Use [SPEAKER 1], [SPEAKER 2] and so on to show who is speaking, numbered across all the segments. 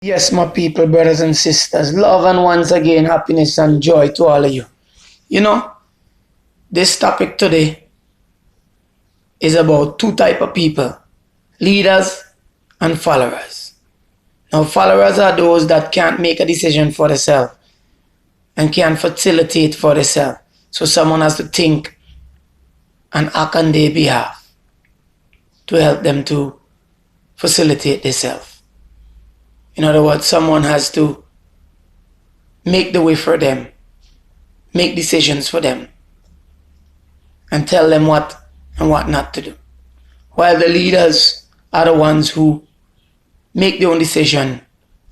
[SPEAKER 1] Yes, my people, brothers and sisters, love and once again happiness and joy to all of you. You know, this topic today is about two type of people, leaders and followers. Now, followers are those that can't make a decision for themselves and can't facilitate for themselves. So someone has to think and act on their behalf to help them to facilitate themselves. In other words, someone has to make the way for them, make decisions for them, and tell them what and what not to do. While the leaders are the ones who make their own decision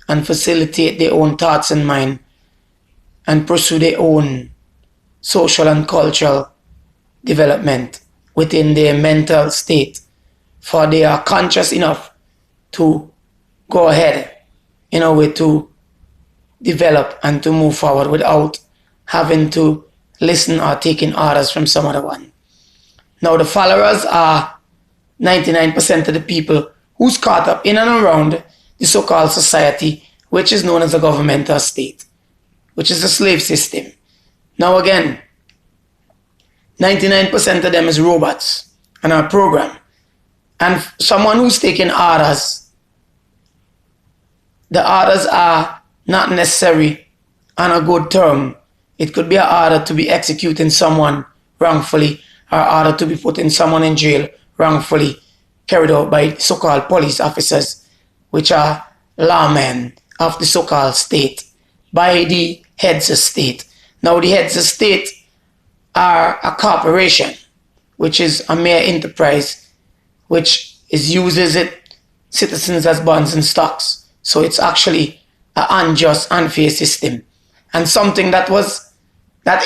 [SPEAKER 1] and facilitate their own thoughts and mind and pursue their own social and cultural development within their mental state, for they are conscious enough to go ahead in a way to develop and to move forward without having to listen or taking orders from some other one. Now the followers are 99% of the people who's caught up in and around the so-called society, which is known as a government or state, which is the slave system. Now again, 99% of them is robots and are programmed. And someone who's taking orders, the orders are not necessary on a good term. It could be an order to be executing someone wrongfully, or order to be putting someone in jail wrongfully, carried out by so-called police officers, which are lawmen of the so-called state, by the heads of state. Now the heads of state are a corporation, which is a mere enterprise, which uses its citizens as bonds and stocks. So it's actually an unjust, unfair system. And something that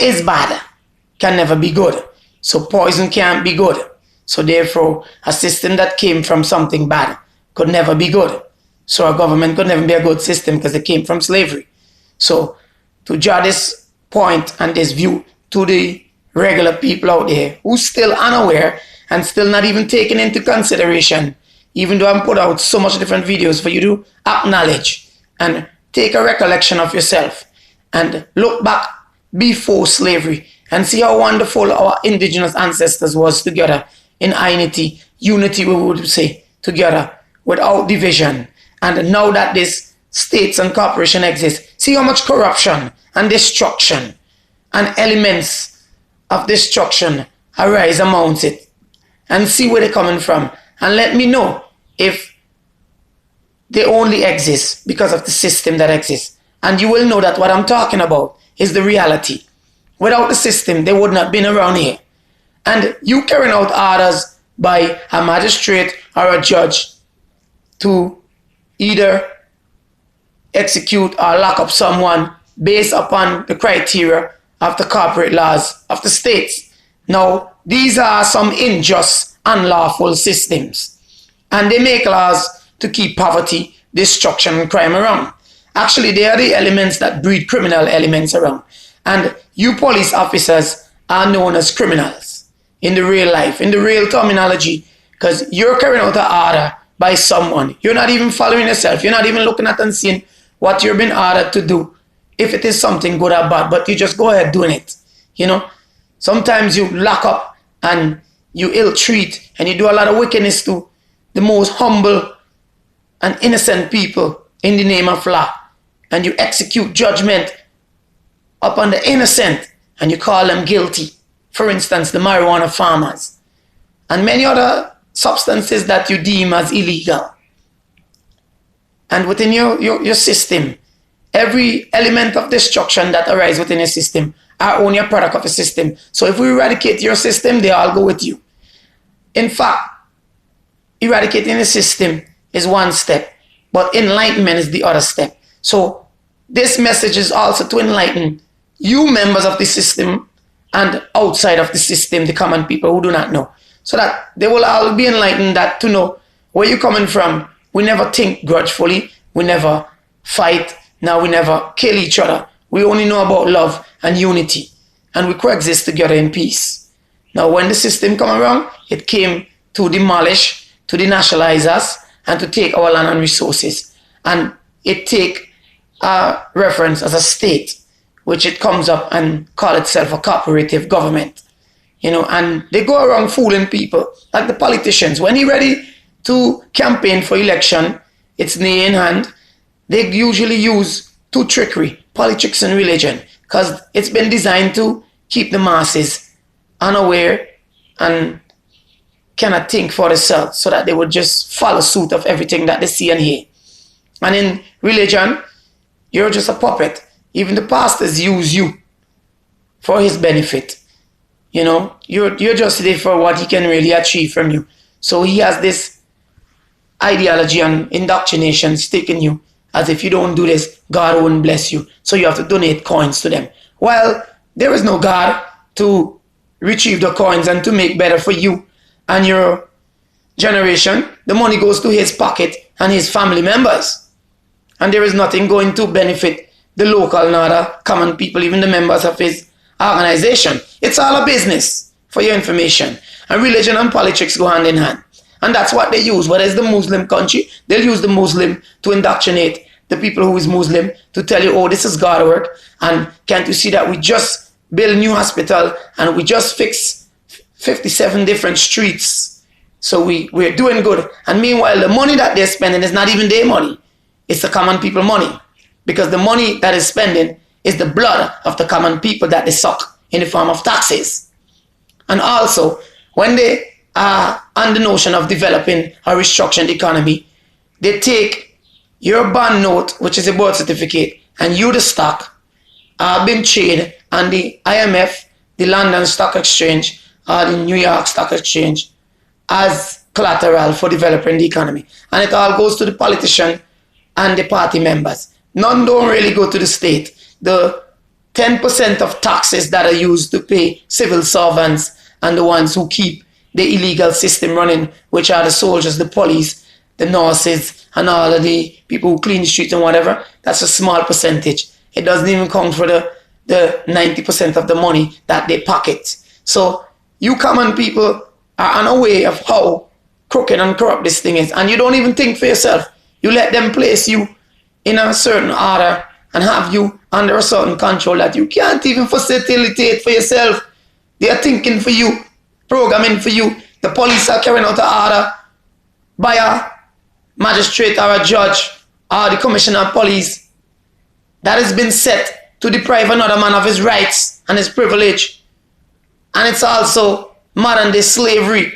[SPEAKER 1] is bad can never be good. So poison can't be good. So therefore, a system that came from something bad could never be good. So a government could never be a good system because it came from slavery. So to draw this point and this view to the regular people out there who still unaware and still not even taken into consideration, even though I'm put out so much different videos for you to acknowledge and take a recollection of yourself and look back before slavery and see how wonderful our indigenous ancestors was together in unity we would say, together without division. And now that this states and corporation exist, see how much corruption and destruction and elements of destruction arise amongst it, and see where they're coming from, and let me know if they only exist because of the system that exists. And you will know that what I'm talking about is the reality. Without the system, they would not have been around here. And you carrying out orders by a magistrate or a judge to either execute or lock up someone based upon the criteria of the corporate laws of the states. Now, these are some unjust, unlawful systems. And they make laws to keep poverty, destruction, and crime around. Actually, they are the elements that breed criminal elements around. And you police officers are known as criminals in the real life, in the real terminology, because you're carrying out an order by someone. You're not even following yourself. You're not even looking at and seeing what you're being ordered to do, if it is something good or bad, but you just go ahead doing it. You know, sometimes you lock up and you ill-treat and you do a lot of wickedness to the most humble and innocent people in the name of law, and you execute judgment upon the innocent and you call them guilty. For instance, the marijuana farmers and many other substances that you deem as illegal. And within your system, every element of destruction that arises within your system are only a product of a system. So if we eradicate your system, they all go with you. In fact, eradicating the system is one step, but enlightenment is the other step. So this message is also to enlighten you members of the system and outside of the system, the common people who do not know, so that they will all be enlightened that to know where you're coming from. We never think grudgefully. We never fight. Now we never kill each other. We only know about love and unity, and we coexist together in peace. Now when the system come around, it came to demolish, to denationalize us, and to take our land and resources. And it take a reference as a state, which it comes up and call itself a cooperative government. And they go around fooling people, like the politicians. When he ready to campaign for election, it's knee in hand, they usually use two trickery, politics and religion, because it's been designed to keep the masses unaware and cannot think for themselves, so that they would just follow suit of everything that they see and hear. And in religion, you're just a puppet. Even the pastors use you for his benefit. You're just there for what he can really achieve from you. So he has this ideology and indoctrination sticking you, as if you don't do this, God won't bless you. So you have to donate coins to them. Well, there is no God to retrieve the coins and to make better for you and your generation. The money goes to his pocket and his family members. And there is nothing going to benefit the local nor the common people, even the members of his organization. It's all a business, for your information. And religion and politics go hand in hand. And that's what they use. Whether it's the Muslim country, they'll use the Muslim to indoctrinate the people who is Muslim, to tell you, oh, this is God work. And can't you see that we just build a new hospital and we just fix 57 different streets. So we're doing good. And meanwhile, the money that they're spending is not even their money. It's the common people money. Because the money that is spending is the blood of the common people that they suck in the form of taxes. And also, when they are on the notion of developing or restructuring the economy, they take your bond note, which is a birth certificate, and you, the stock, are being traded on the IMF, the London Stock Exchange, or the New York Stock Exchange as collateral for developing the economy. And it all goes to the politician and the party members. None don't really go to the state. The 10% of taxes that are used to pay civil servants and the ones who keep the illegal system running, which are the soldiers, the police, the nurses, and all of the people who clean the streets and whatever, that's a small percentage. It doesn't even count for the 90% of the money that they pocket. So you common people are unaware of how crooked and corrupt this thing is, and you don't even think for yourself. You let them place you in a certain order and have you under a certain control that you can't even facilitate for yourself. They are thinking for you, programming for you. The police are carrying out an order by a magistrate or a judge or the commissioner of police that has been set to deprive another man of his rights and his privilege. And it's also modern day slavery,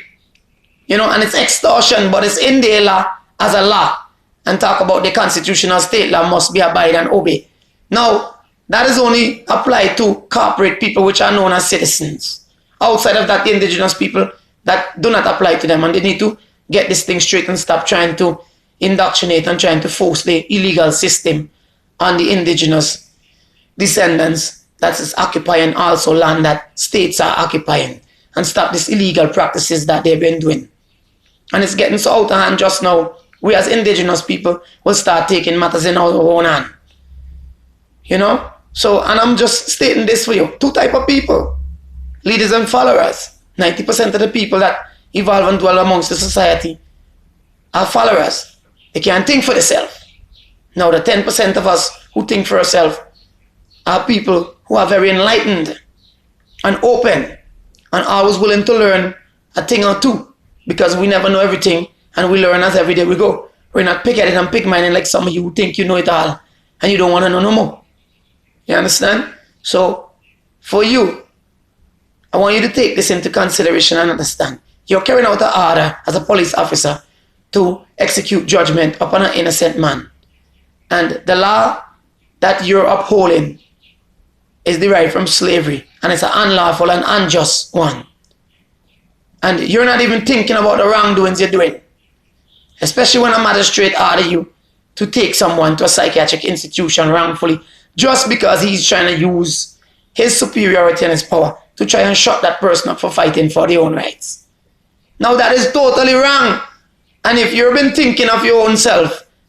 [SPEAKER 1] and it's extortion, but it's in the law as a law. And talk about the constitutional state law must be abide and obey. Now, that is only applied to corporate people which are known as citizens. Outside of that, the indigenous people, that do not apply to them, and they need to get this thing straight and stop trying to indoctrinate and trying to force the illegal system on the indigenous descendants that is occupying also land that states are occupying, and stop these illegal practices that they've been doing. And it's getting so out of hand just now. We as indigenous people will start taking matters in our own hand. So, and I'm just stating this for you. Two types of people, leaders and followers. 90% of the people that evolve and dwell amongst the society are followers. They can't think for themselves. Now, the 10% of us who think for ourselves are people who are very enlightened and open and always willing to learn a thing or two, because we never know everything. And we learn as every day we go. We're not pick-headed and pick-minded like some of you who think you know it all and you don't want to know no more. You understand? So, for you, I want you to take this into consideration and understand. You're carrying out an order as a police officer to execute judgment upon an innocent man. And the law that you're upholding is derived from slavery. And it's an unlawful and unjust one. And you're not even thinking about the wrongdoings you're doing. Especially when a magistrate orders you to take someone to a psychiatric institution wrongfully, just because he's trying to use his superiority and his power to try and shut that person up for fighting for their own rights. Now that is totally wrong. And if you've been thinking of your own self